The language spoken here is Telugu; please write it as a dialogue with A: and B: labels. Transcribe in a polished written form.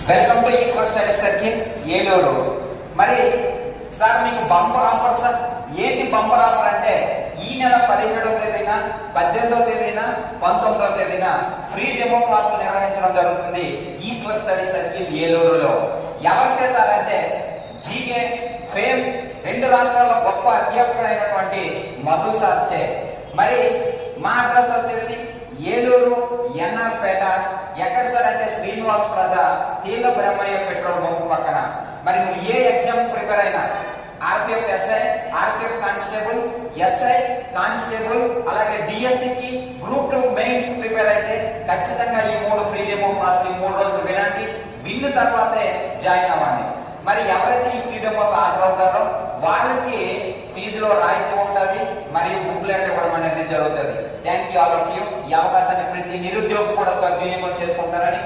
A: Welcome to Eshwar study circle Eluru. మరి సార్ మీకు బంపర్ ఆఫర్ సార్. ఏంటి బంపర్ ఆఫర్ అంటే ఈ నెల 17వ తేదీన 18వ తేదీన 19వ తేదీన ఫ్రీ డెమో క్లాసులు నిర్వహించడం జరుగుతుంది ఈశ్వర్ స్టడీ సర్కిల్ ఏలూరులో. ఎవరు చేశారంటే జీకే ఫేమ్ 2 రాష్ట్రాల్లో గొప్ప అధ్యాపకుడైనటువంటి మధు సార్చే. మరి మా అడ్రస్ వచ్చేసి ఏలూరు ఎన్ఆర్పేట. ఎక్కడ సార్ అంటే శ్రీనివాస్ ప్రజా తీల బ్రహ్మయ్య పెట్రోల్ బంక్ పక్కన. మరి నువ్వు ఏ ఎగ్జామ్ ప్రిపేర్ అయినా RPF SI, RPF constable, SI constable, అలాగే డిఎస్సికి గ్రూప్ 2 మెయిన్స్ ప్రిపేర్ అయితే ఖచ్చితంగా ఈ 3 ఫ్రీ డెమో క్లాసులు ఈ 3 రోజులు వినండి. విన్న తర్వాతే జాయిన్ అవ్వండి. మరి ఎవరైతే ఈ ఫ్రీ డెమోకి హాజరవుతారో వాళ్ళకి ఫీజులో రాయితీ ఉంటుంది, మరియు బుక్లెట్ ఇవ్వడం అనేది జరుగుతుంది. Thank you all of you. ఈ అవకాశాన్ని ప్రతి నిరుద్యోగి కూడా సద్వినియోగం చేసుకుంటారని